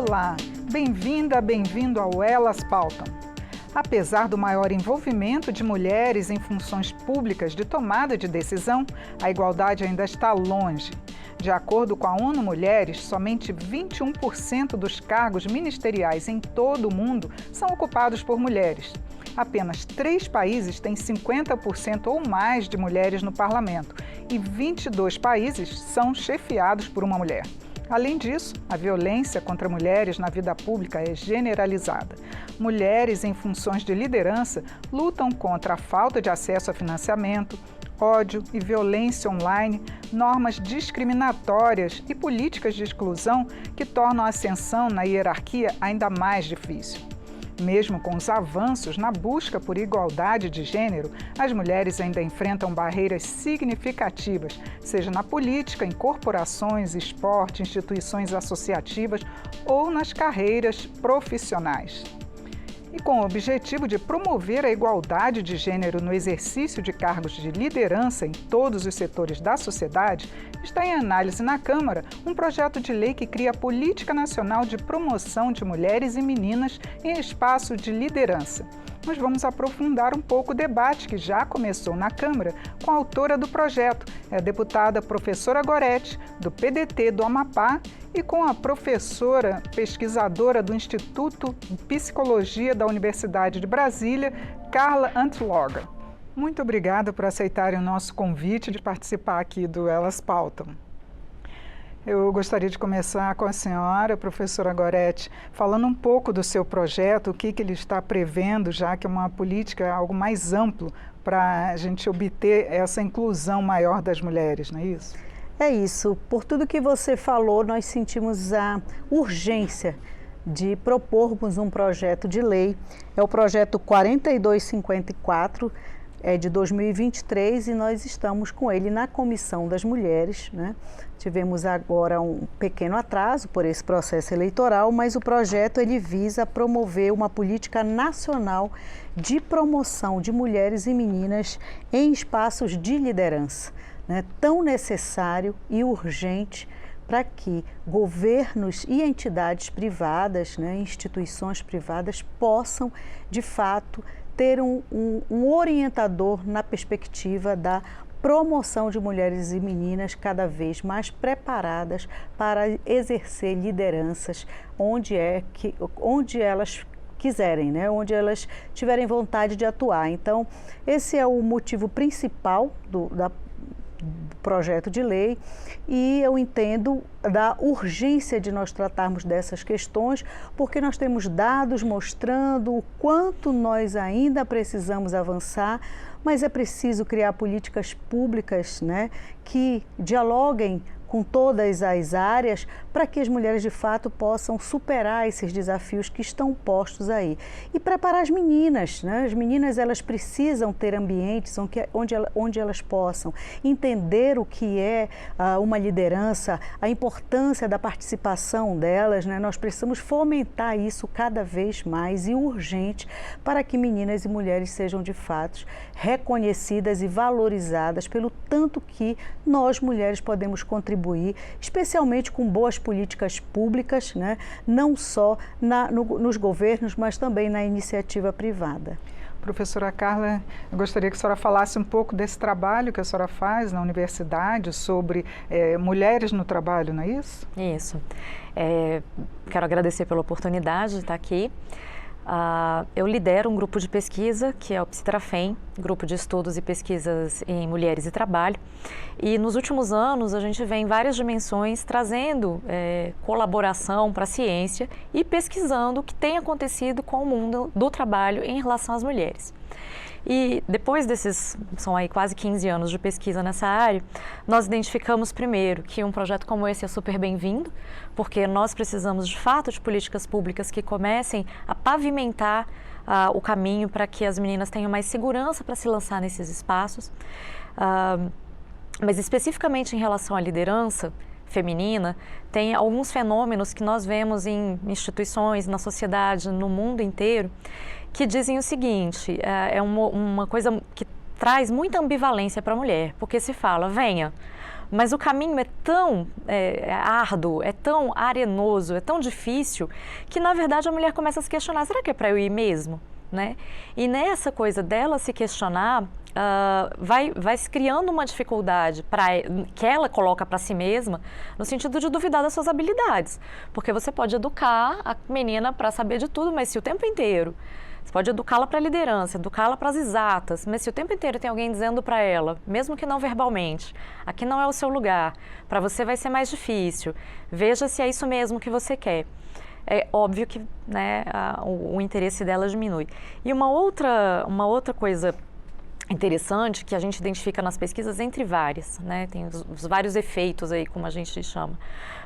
Olá, bem-vinda, bem-vindo ao Elas Pautam. Apesar do maior envolvimento de mulheres em funções públicas de tomada de decisão, a igualdade ainda está longe. De acordo com a ONU Mulheres, somente 21% dos cargos ministeriais em todo o mundo são ocupados por mulheres. Apenas 3 países têm 50% ou mais de mulheres no parlamento e 22 países são chefiados por uma mulher. Além disso, a violência contra mulheres na vida pública é generalizada. Mulheres em funções de liderança lutam contra a falta de acesso a financiamento, ódio e violência online, normas discriminatórias e políticas de exclusão que tornam a ascensão na hierarquia ainda mais difícil. Mesmo com os avanços na busca por igualdade de gênero, as mulheres ainda enfrentam barreiras significativas, seja na política, em corporações, esporte, instituições associativas ou nas carreiras profissionais. E com o objetivo de promover a igualdade de gênero no exercício de cargos de liderança em todos os setores da sociedade, está em análise na Câmara um projeto de lei que cria a Política Nacional de Promoção de Mulheres e Meninas em Espaço de Liderança. Nós vamos aprofundar um pouco o debate que já começou na Câmara com a autora do projeto, a deputada professora Gorete, do PDT do Amapá, e com a professora pesquisadora do Instituto de Psicologia da Universidade de Brasília, Carla Antloger. Muito obrigada por aceitarem o nosso convite de participar aqui do Elas Pautam. Eu gostaria de começar com a senhora, professora Gorete, falando um pouco do seu projeto, o que ele está prevendo, já que é uma política algo mais amplo para a gente obter essa inclusão maior das mulheres, não é isso? É isso. Por tudo que você falou, nós sentimos a urgência de propormos um projeto de lei. É o projeto 4254, de 2023, e nós estamos com ele na Comissão das Mulheres, né? Tivemos agora um pequeno atraso por esse processo eleitoral, mas o projeto ele visa promover uma política nacional de promoção de mulheres e meninas em espaços de liderança, né? Tão necessário e urgente para que governos e entidades privadas, né, instituições privadas possam, de fato, ter um orientador na perspectiva da promoção de mulheres e meninas cada vez mais preparadas para exercer lideranças onde elas quiserem, né? Onde elas tiverem vontade de atuar. Então, esse é o motivo principal do projeto de lei, e eu entendo da urgência de nós tratarmos dessas questões, porque nós temos dados mostrando o quanto nós ainda precisamos avançar, mas é preciso criar políticas públicas, né, que dialoguem com todas as áreas para que as mulheres de fato possam superar esses desafios que estão postos aí. E preparar as meninas, né? As meninas elas precisam ter ambientes onde elas possam entender o que é uma liderança, a importância da participação delas, né? Nós precisamos fomentar isso cada vez mais e urgente para que meninas e mulheres sejam de fato reconhecidas e valorizadas pelo tanto que nós mulheres podemos contribuir, especialmente com boas políticas públicas, né? Não só nos governos, mas também na iniciativa privada. Professora Carla, eu gostaria que a senhora falasse um pouco desse trabalho que a senhora faz na universidade sobre mulheres no trabalho, não é isso? Isso. Quero agradecer pela oportunidade de estar aqui. Eu lidero um grupo de pesquisa, que é o Psitrafem, Grupo de Estudos e Pesquisas em Mulheres e Trabalho. E nos últimos anos a gente vem em várias dimensões trazendo colaboração para a ciência e pesquisando o que tem acontecido com o mundo do trabalho em relação às mulheres. E depois são aí quase 15 anos de pesquisa nessa área, nós identificamos primeiro que um projeto como esse é super bem-vindo, porque nós precisamos de fato de políticas públicas que comecem a pavimentar o caminho para que as meninas tenham mais segurança para se lançar nesses espaços. Mas especificamente em relação à liderança feminina, tem alguns fenômenos que nós vemos em instituições, na sociedade, no mundo inteiro, que dizem o seguinte, é uma coisa que traz muita ambivalência para a mulher, porque se fala, venha, Mas o caminho é tão árduo, é tão arenoso, é tão difícil, que na verdade a mulher começa a se questionar, será que é para eu ir mesmo? Né? E nessa coisa dela se questionar, vai se criando uma dificuldade que ela coloca para si mesma, no sentido de duvidar das suas habilidades. Porque você pode educar a menina para saber de tudo, mas se o tempo inteiro você pode educá-la para a liderança, educá-la para as exatas, mas se o tempo inteiro tem alguém dizendo para ela, mesmo que não verbalmente, aqui não é o seu lugar, para você vai ser mais difícil, veja se é isso mesmo que você quer. É óbvio que, né, o interesse dela diminui. E uma outra coisa interessante que a gente identifica nas pesquisas, entre várias, né, tem os vários efeitos aí, como a gente chama,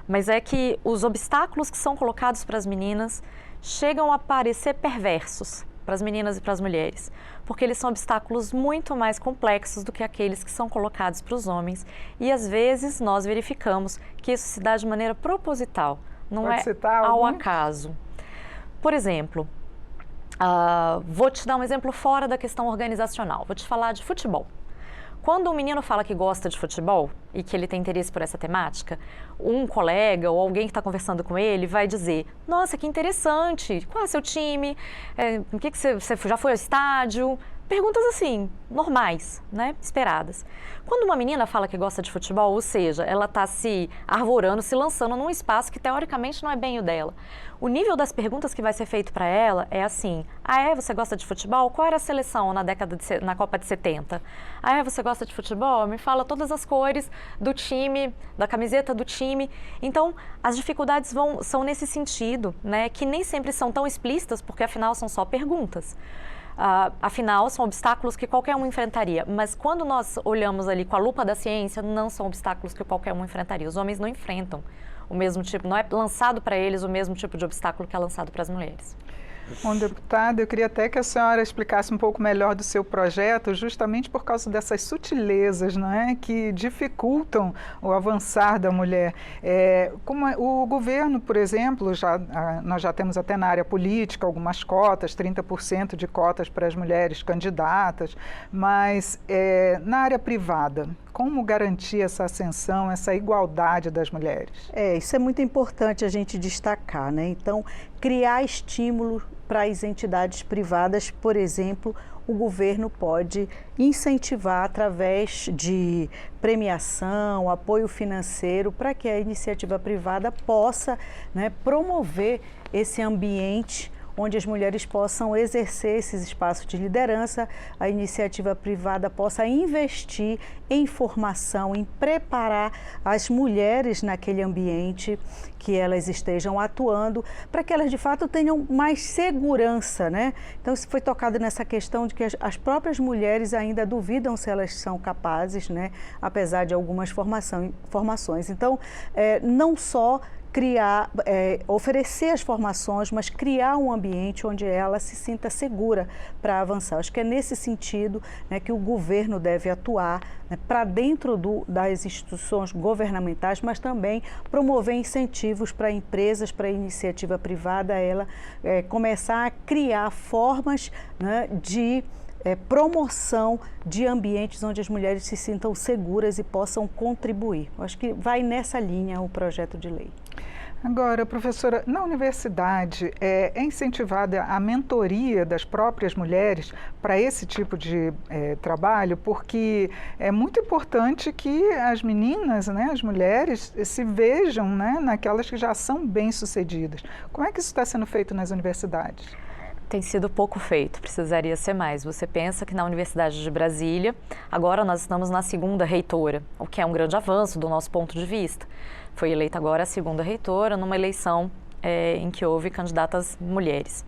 mas é que os obstáculos que são colocados para as meninas chegam a parecer perversos para as meninas e para as mulheres, porque eles são obstáculos muito mais complexos do que aqueles que são colocados para os homens, e às vezes nós verificamos que isso se dá de maneira proposital, não é ao acaso. Por exemplo, vou te dar um exemplo fora da questão organizacional, vou te falar de futebol. Quando um menino fala que gosta de futebol e que ele tem interesse por essa temática, um colega ou alguém que está conversando com ele vai dizer, nossa, que interessante, qual é o seu time, que você já foi ao estádio? Perguntas assim, normais, né, esperadas. Quando uma menina fala que gosta de futebol, ou seja, ela está se arvorando, se lançando num espaço que teoricamente não é bem o dela. O nível das perguntas que vai ser feito para ela é assim, você gosta de futebol? Qual era a seleção na Copa de 70? Você gosta de futebol? Me fala todas as cores do time, da camiseta do time. Então, as dificuldades são nesse sentido, né, que nem sempre são tão explícitas, porque afinal são só perguntas. Afinal, são obstáculos que qualquer um enfrentaria. Mas quando nós olhamos ali com a lupa da ciência, não são obstáculos que qualquer um enfrentaria. Os homens não enfrentam o mesmo tipo, não é lançado para eles o mesmo tipo de obstáculo que é lançado para as mulheres. Bom, deputada, eu queria até que a senhora explicasse um pouco melhor do seu projeto, justamente por causa dessas sutilezas, não é, que dificultam o avançar da mulher. Como o governo, por exemplo, nós já temos até na área política algumas cotas, 30% de cotas para as mulheres candidatas, mas na área privada, como garantir essa ascensão, essa igualdade das mulheres? Isso é muito importante a gente destacar, né? Então, criar estímulo para as entidades privadas, por exemplo, o governo pode incentivar através de premiação, apoio financeiro, para que a iniciativa privada possa, né, promover esse ambiente onde as mulheres possam exercer esses espaços de liderança, a iniciativa privada possa investir em formação, em preparar as mulheres naquele ambiente que elas estejam atuando, para que elas de fato tenham mais segurança, né? Então, isso foi tocado nessa questão de que as próprias mulheres ainda duvidam se elas são capazes, né? Apesar de algumas formações. Então, não só oferecer as formações, mas criar um ambiente onde ela se sinta segura para avançar. Acho que é nesse sentido, né, que o governo deve atuar, né, para dentro das instituições governamentais, mas também promover incentivos para empresas, para a iniciativa privada, ela começar a criar formas, né, de promoção de ambientes onde as mulheres se sintam seguras e possam contribuir. Acho que vai nessa linha o projeto de lei. Agora, professora, na universidade é incentivada a mentoria das próprias mulheres para esse tipo de trabalho, porque é muito importante que as meninas, né, as mulheres, se vejam, né, naquelas que já são bem-sucedidas. Como é que isso está sendo feito nas universidades? Tem sido pouco feito, precisaria ser mais. Você pensa que na Universidade de Brasília, agora nós estamos na segunda reitora, o que é um grande avanço do nosso ponto de vista. Foi eleita agora a segunda reitora numa eleição em que houve candidatas mulheres.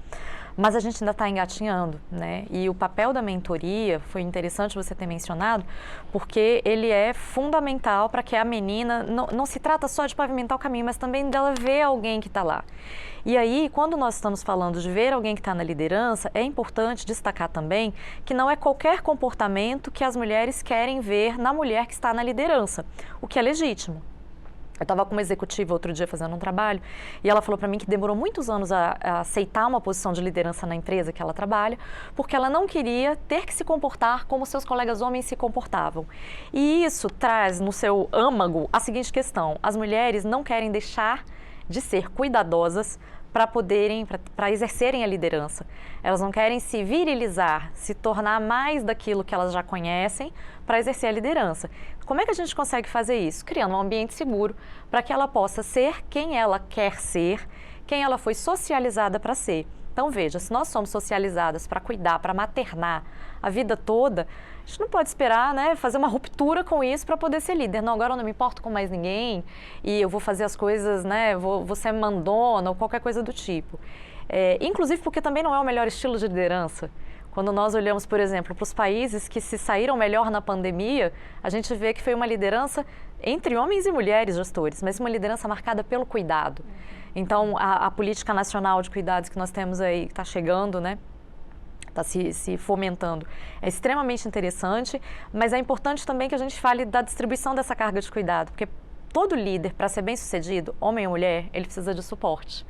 Mas a gente ainda está engatinhando, né? E o papel da mentoria, foi interessante você ter mencionado, porque ele é fundamental para que a menina, não se trata só de pavimentar o caminho, mas também dela ver alguém que está lá. E aí, quando nós estamos falando de ver alguém que está na liderança, é importante destacar também que não é qualquer comportamento que as mulheres querem ver na mulher que está na liderança, o que é legítimo. Eu estava com uma executiva outro dia fazendo um trabalho e ela falou para mim que demorou muitos anos a aceitar uma posição de liderança na empresa que ela trabalha, porque ela não queria ter que se comportar como seus colegas homens se comportavam. E isso traz no seu âmago a seguinte questão: as mulheres não querem deixar de ser cuidadosas para exercerem a liderança. Elas não querem se virilizar, se tornar mais daquilo que elas já conhecem para exercer a liderança. Como é que a gente consegue fazer isso? Criando um ambiente seguro para que ela possa ser quem ela quer ser, quem ela foi socializada para ser. Então veja, se nós somos socializadas para cuidar, para maternar a vida toda, a gente não pode esperar, né, fazer uma ruptura com isso para poder ser líder. Não, agora eu não me importo com mais ninguém e eu vou fazer as coisas, né, vou ser mandona ou qualquer coisa do tipo. Inclusive porque também não é o melhor estilo de liderança. Quando nós olhamos, por exemplo, para os países que se saíram melhor na pandemia, a gente vê que foi uma liderança entre homens e mulheres gestores, mas uma liderança marcada pelo cuidado. Então, a política nacional de cuidados que nós temos aí, que está chegando, né? Está se fomentando. É extremamente interessante, mas é importante também que a gente fale da distribuição dessa carga de cuidado, porque todo líder, para ser bem-sucedido, homem ou mulher, ele precisa de suporte.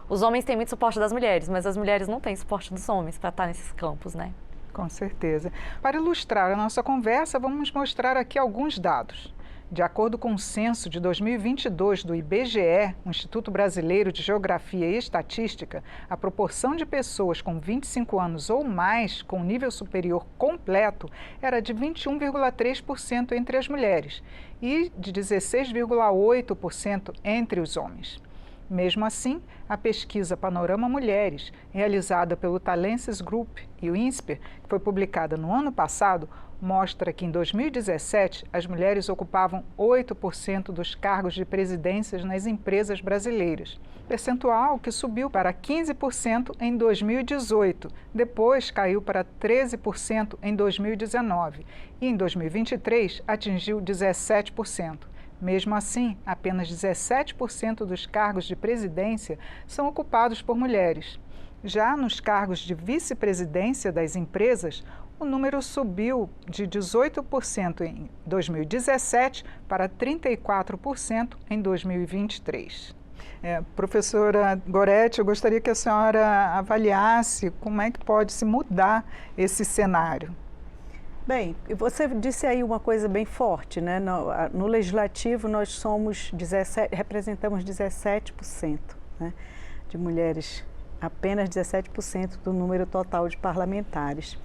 Os homens têm muito suporte das mulheres, mas as mulheres não têm suporte dos homens para estar nesses campos, né? Com certeza. Para ilustrar a nossa conversa, vamos mostrar aqui alguns dados. De acordo com o censo de 2022 do IBGE, o Instituto Brasileiro de Geografia e Estatística, a proporção de pessoas com 25 anos ou mais com nível superior completo era de 21,3% entre as mulheres e de 16,8% entre os homens. Mesmo assim, a pesquisa Panorama Mulheres, realizada pelo Talenses Group e o INSPER, que foi publicada no ano passado, mostra que em 2017 as mulheres ocupavam 8% dos cargos de presidências nas empresas brasileiras, percentual que subiu para 15% em 2018, depois caiu para 13% em 2019 e em 2023 atingiu 17%. Mesmo assim, apenas 17% dos cargos de presidência são ocupados por mulheres. Já nos cargos de vice-presidência das empresas, o número subiu de 18% em 2017 para 34% em 2023. Professora Goretti, eu gostaria que a senhora avaliasse como é que pode se mudar esse cenário. Bem, você disse aí uma coisa bem forte, né? No Legislativo nós representamos 17%, né, de mulheres, apenas 17% do número total de parlamentares.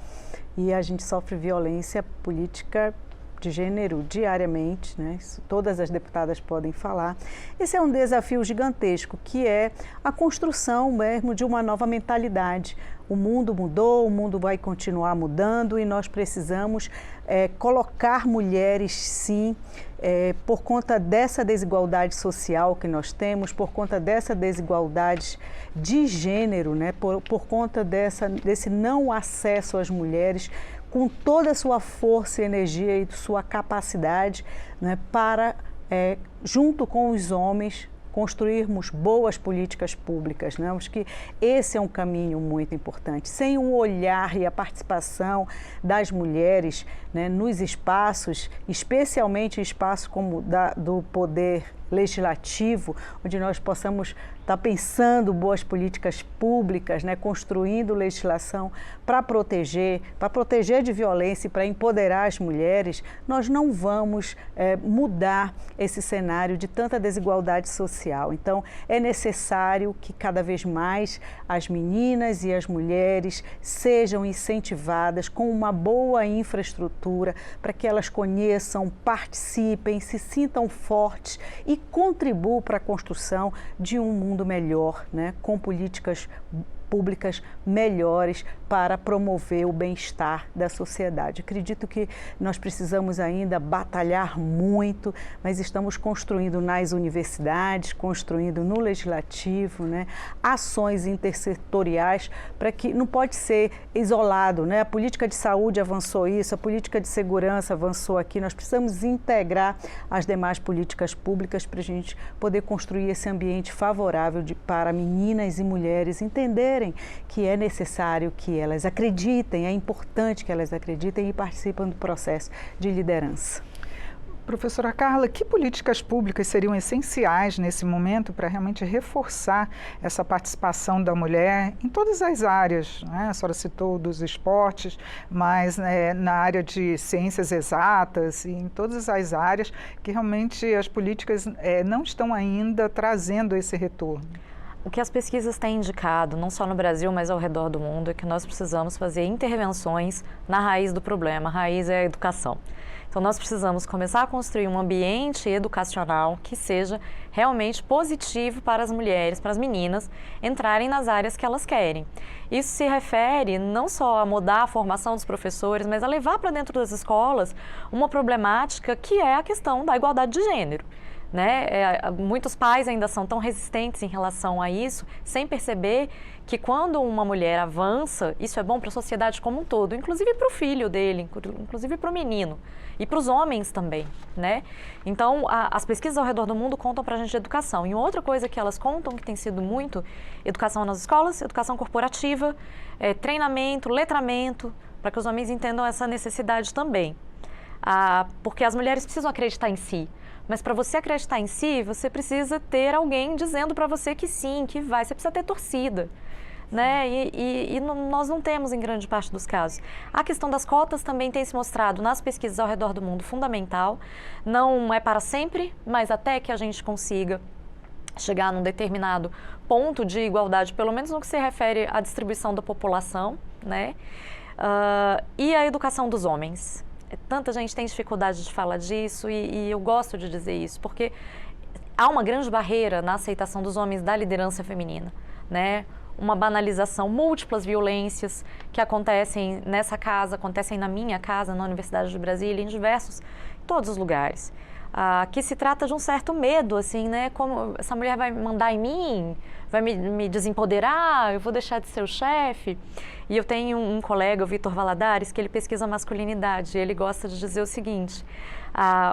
E a gente sofre violência política de gênero diariamente, né? Isso todas as deputadas podem falar. Esse é um desafio gigantesco, que é a construção mesmo de uma nova mentalidade. O mundo mudou, o mundo vai continuar mudando e nós precisamos colocar mulheres, sim, por conta dessa desigualdade social que nós temos, por conta dessa desigualdade de gênero, né? Por conta desse não acesso às mulheres, com toda a sua força e energia e sua capacidade, né, para, junto com os homens, construirmos boas políticas públicas, né? Acho que esse é um caminho muito importante. Sem o olhar e a participação das mulheres, né, nos espaços, especialmente espaços como do poder legislativo, onde nós possamos estar pensando boas políticas públicas, né, construindo legislação para proteger de violência e para empoderar as mulheres, nós não vamos mudar esse cenário de tanta desigualdade social. Então, é necessário que cada vez mais as meninas e as mulheres sejam incentivadas com uma boa infraestrutura para que elas conheçam, participem, se sintam fortes e contribuam para a construção de um mundo melhor, né, com políticas públicas melhores para promover o bem-estar da sociedade. Acredito que nós precisamos ainda batalhar muito, mas estamos construindo nas universidades, construindo no legislativo, né, ações intersetoriais para que não pode ser isolado, né? A política de saúde avançou isso, a política de segurança avançou aqui. Nós precisamos integrar as demais políticas públicas para a gente poder construir esse ambiente favorável para meninas e mulheres entenderem que é necessário que elas acreditem, é importante que elas acreditem e participem do processo de liderança. Professora Carla, que políticas públicas seriam essenciais nesse momento para realmente reforçar essa participação da mulher em todas as áreas, né? A senhora citou dos esportes, mas na área de ciências exatas e em todas as áreas que realmente as políticas não estão ainda trazendo esse retorno. O que as pesquisas têm indicado, não só no Brasil, mas ao redor do mundo, é que nós precisamos fazer intervenções na raiz do problema. A raiz é a educação. Então, nós precisamos começar a construir um ambiente educacional que seja realmente positivo para as mulheres, para as meninas, entrarem nas áreas que elas querem. Isso se refere não só a mudar a formação dos professores, mas a levar para dentro das escolas uma problemática que é a questão da igualdade de gênero. Né? Muitos pais ainda são tão resistentes em relação a isso, sem perceber que quando uma mulher avança, isso é bom para a sociedade como um todo, inclusive para o filho dele, inclusive para o menino e para os homens também, né? Então, as pesquisas ao redor do mundo contam para a gente de educação. E outra coisa que elas contam, que tem sido muito, educação nas escolas, educação corporativa, treinamento, letramento, para que os homens entendam essa necessidade também. Porque as mulheres precisam acreditar em si. Mas para você acreditar em si, você precisa ter alguém dizendo para você que sim, que vai. Você precisa ter torcida, né? E nós não temos em grande parte dos casos. A questão das cotas também tem se mostrado nas pesquisas ao redor do mundo fundamental. Não é para sempre, mas até que a gente consiga chegar num determinado ponto de igualdade, pelo menos no que se refere à distribuição da população, né? E a educação dos homens. Tanta gente tem dificuldade de falar disso e eu gosto de dizer isso, porque há uma grande barreira na aceitação dos homens da liderança feminina, né? Uma banalização, múltiplas violências que acontecem nessa casa, acontecem na minha casa, na Universidade de Brasília, em todos os lugares. Que se trata de um certo medo, assim, né? Como essa mulher vai mandar em mim, vai me desempoderar, eu vou deixar de ser o chefe. E eu tenho um colega, o Vitor Valadares, que ele pesquisa masculinidade. E ele gosta de dizer o seguinte: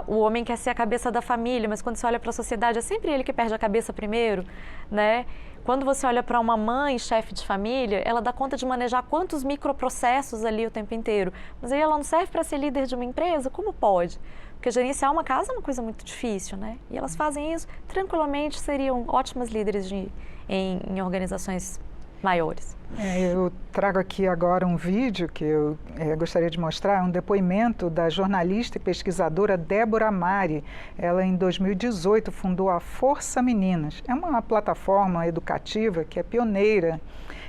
o homem quer ser a cabeça da família, mas quando você olha para a sociedade, é sempre ele que perde a cabeça primeiro, né? Quando você olha para uma mãe, chefe de família, ela dá conta de manejar quantos microprocessos ali o tempo inteiro. Mas aí ela não serve para ser líder de uma empresa? Como pode? Porque gerenciar uma casa é uma coisa muito difícil, né? E elas fazem isso tranquilamente, seriam ótimas líderes em organizações maiores. Eu trago aqui agora um vídeo que eu gostaria de mostrar, um depoimento da jornalista e pesquisadora Débora Mari. Ela, em 2018, fundou a Força Meninas. É uma plataforma educativa que é pioneira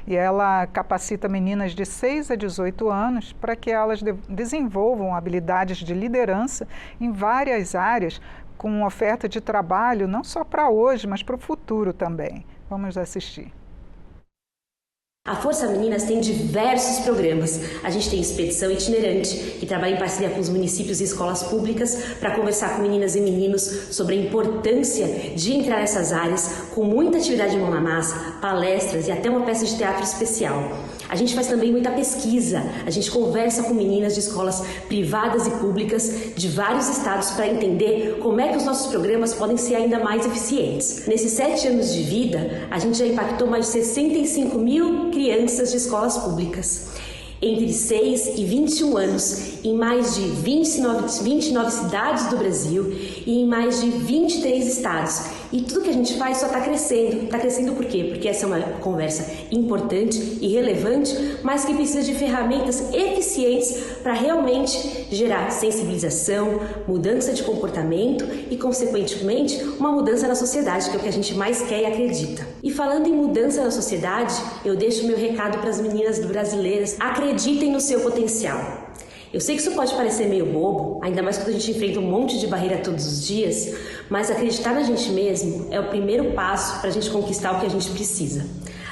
e ela capacita meninas de 6 a 18 anos para que elas desenvolvam habilidades de liderança em várias áreas, com oferta de trabalho não só para hoje, mas para o futuro também. Vamos assistir. A Força Meninas tem diversos programas. A gente tem expedição itinerante, que trabalha em parceria com os municípios e escolas públicas para conversar com meninas e meninos sobre a importância de entrar nessas áreas, com muita atividade de mão na massa, palestras e até uma peça de teatro especial. A gente faz também muita pesquisa. A gente conversa com meninas de escolas privadas e públicas de vários estados para entender como é que os nossos programas podem ser ainda mais eficientes. Nesses 7 anos de vida, a gente já impactou mais de 65 mil crianças de escolas públicas, entre 6 e 21 anos, em mais de 29 cidades do Brasil e em mais de 23 estados. E tudo que a gente faz só está crescendo. Está crescendo por quê? Porque essa é uma conversa importante e relevante, mas que precisa de ferramentas eficientes para realmente gerar sensibilização, mudança de comportamento e, consequentemente, uma mudança na sociedade, que é o que a gente mais quer e acredita. E falando em mudança na sociedade, eu deixo meu recado para as meninas brasileiras: acreditem no seu potencial. Eu sei que isso pode parecer meio bobo, ainda mais quando a gente enfrenta um monte de barreira todos os dias, mas acreditar na gente mesmo é o primeiro passo para a gente conquistar o que a gente precisa.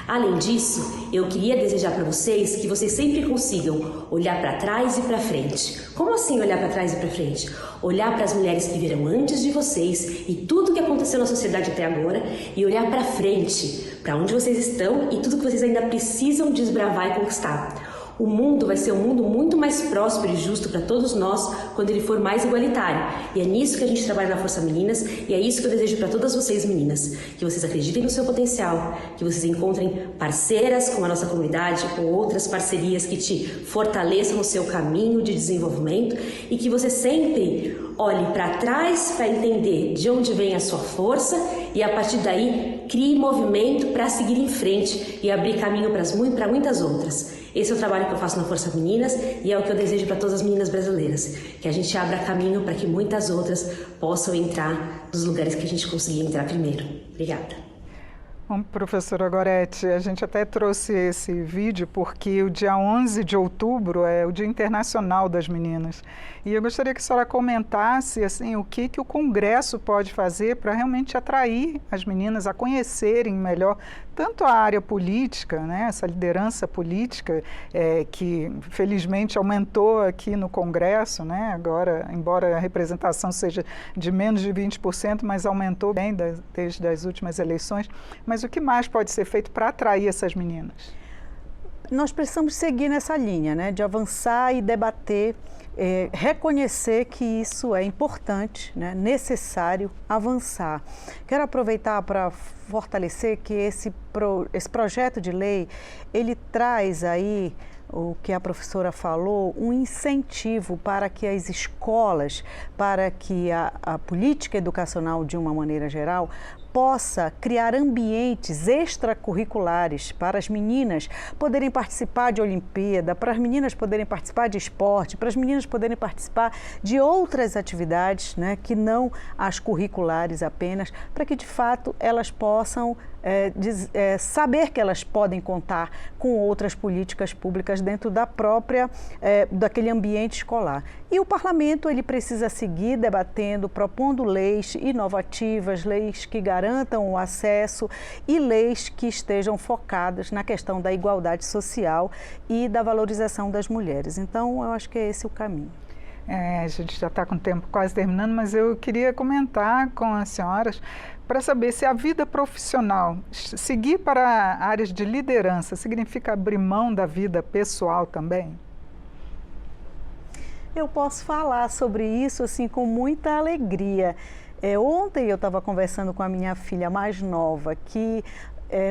Além disso, eu queria desejar para vocês que vocês sempre consigam olhar para trás e para frente. Como assim olhar para trás e para frente? Olhar para as mulheres que vieram antes de vocês e tudo que aconteceu na sociedade até agora e olhar para frente, para onde vocês estão e tudo que vocês ainda precisam desbravar e conquistar. O mundo vai ser um mundo muito mais próspero e justo para todos nós quando ele for mais igualitário. E é nisso que a gente trabalha na Força Meninas e é isso que eu desejo para todas vocês, meninas. Que vocês acreditem no seu potencial, que vocês encontrem parceiras como a nossa comunidade ou outras parcerias que te fortaleçam no seu caminho de desenvolvimento e que você sempre olhe para trás para entender de onde vem a sua força e a partir daí crie movimento para seguir em frente e abrir caminho para muitas outras. Esse é o trabalho que eu faço na Força Meninas e é o que eu desejo para todas as meninas brasileiras, que a gente abra caminho para que muitas outras possam entrar nos lugares que a gente conseguiu entrar primeiro. Obrigada. Bom, professora Gorete, a gente até trouxe esse vídeo porque o dia 11 de outubro é o Dia Internacional das Meninas. E eu gostaria que a senhora comentasse assim, o que o Congresso pode fazer para realmente atrair as meninas a conhecerem melhor tanto a área política, né, essa liderança política que felizmente aumentou aqui no Congresso, né, agora, embora a representação seja de menos de 20%, mas aumentou bem desde as últimas eleições. Mas o que mais pode ser feito para atrair essas meninas? Nós precisamos seguir nessa linha, né, de avançar e debater, reconhecer que isso é importante, né, necessário avançar. Quero aproveitar para fortalecer que esse projeto de lei, ele traz aí, o que a professora falou, um incentivo para que as escolas, para que a política educacional, de uma maneira geral, possa criar ambientes extracurriculares para as meninas poderem participar de Olimpíada, para as meninas poderem participar de esporte, para as meninas poderem participar de outras atividades, né, que não as curriculares apenas, para que de fato elas possam saber que elas podem contar com outras políticas públicas dentro da própria, daquele ambiente escolar. E o parlamento ele precisa seguir debatendo, propondo leis inovativas, leis que garantam o acesso e leis que estejam focadas na questão da igualdade social e da valorização das mulheres. Então, eu acho que é esse o caminho. A gente já está com o tempo quase terminando, mas eu queria comentar com as senhoras para saber se a vida profissional, seguir para áreas de liderança, significa abrir mão da vida pessoal também? Eu posso falar sobre isso assim com muita alegria. Ontem eu estava conversando com a minha filha mais nova que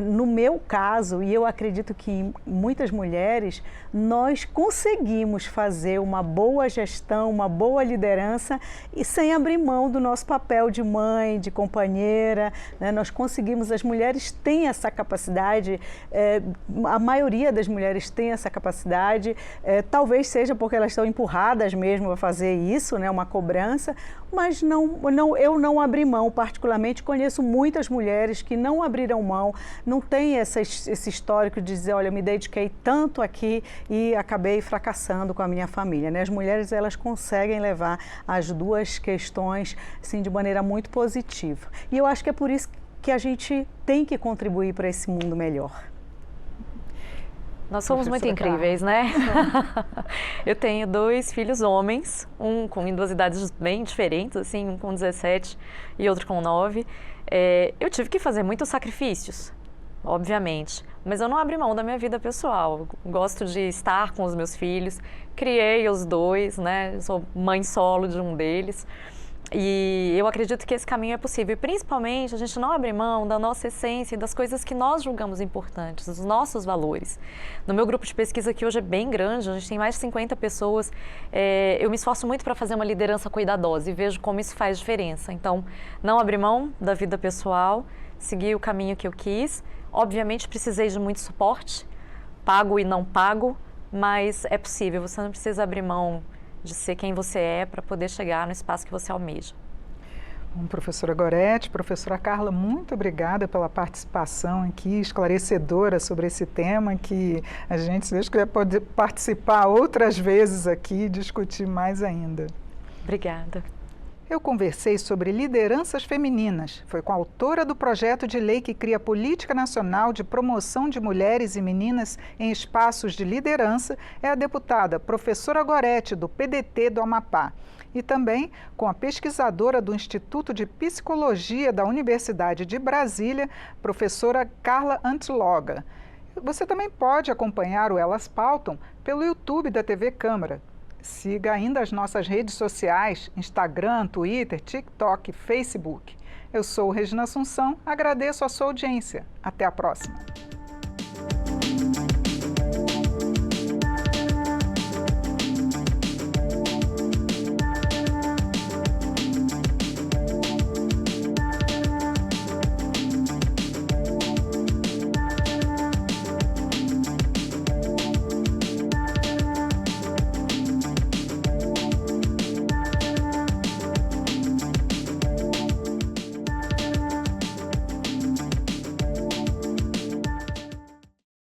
no meu caso, e eu acredito que em muitas mulheres, nós conseguimos fazer uma boa gestão, uma boa liderança e sem abrir mão do nosso papel de mãe, de companheira, né? Nós conseguimos, as mulheres têm essa capacidade, a maioria das mulheres tem essa capacidade, talvez seja porque elas estão empurradas mesmo a fazer isso, né? Uma cobrança, mas eu não abri mão, particularmente conheço muitas mulheres que não abriram mão, não tem esse histórico de dizer, olha, eu me dediquei tanto aqui e acabei fracassando com a minha família, né? As mulheres, elas conseguem levar as duas questões, assim, de maneira muito positiva. E eu acho que é por isso que a gente tem que contribuir para esse mundo melhor. Nós somos muito incríveis, né? Eu tenho 2 filhos homens, um com 2 idades bem diferentes, assim, um com 17 e outro com 9. Eu tive que fazer muitos sacrifícios, obviamente, mas eu não abri mão da minha vida pessoal. Eu gosto de estar com os meus filhos, criei os 2, né? Eu sou mãe solo de um deles. E eu acredito que esse caminho é possível, e principalmente a gente não abrir mão da nossa essência e das coisas que nós julgamos importantes, dos nossos valores. No meu grupo de pesquisa, que hoje é bem grande, a gente tem mais de 50 pessoas, eu me esforço muito para fazer uma liderança cuidadosa e vejo como isso faz diferença. Então, não abrir mão da vida pessoal, seguir o caminho que eu quis. Obviamente, precisei de muito suporte, pago e não pago, mas é possível, você não precisa abrir mão de ser quem você é para poder chegar no espaço que você almeja. Bom, professora Gorete, professora Carla, muito obrigada pela participação aqui, esclarecedora sobre esse tema, que a gente, se Deus quiser, pode participar outras vezes aqui e discutir mais ainda. Obrigada. Eu conversei sobre lideranças femininas. Foi com a autora do projeto de lei que cria a Política Nacional de Promoção de Mulheres e Meninas em Espaços de Liderança, é a deputada professora Gorete, do PDT do Amapá. E também com a pesquisadora do Instituto de Psicologia da Universidade de Brasília, professora Carla Antloga. Você também pode acompanhar o Elas Pautam pelo YouTube da TV Câmara. Siga ainda as nossas redes sociais, Instagram, Twitter, TikTok e Facebook. Eu sou Regina Assunção, agradeço a sua audiência. Até a próxima.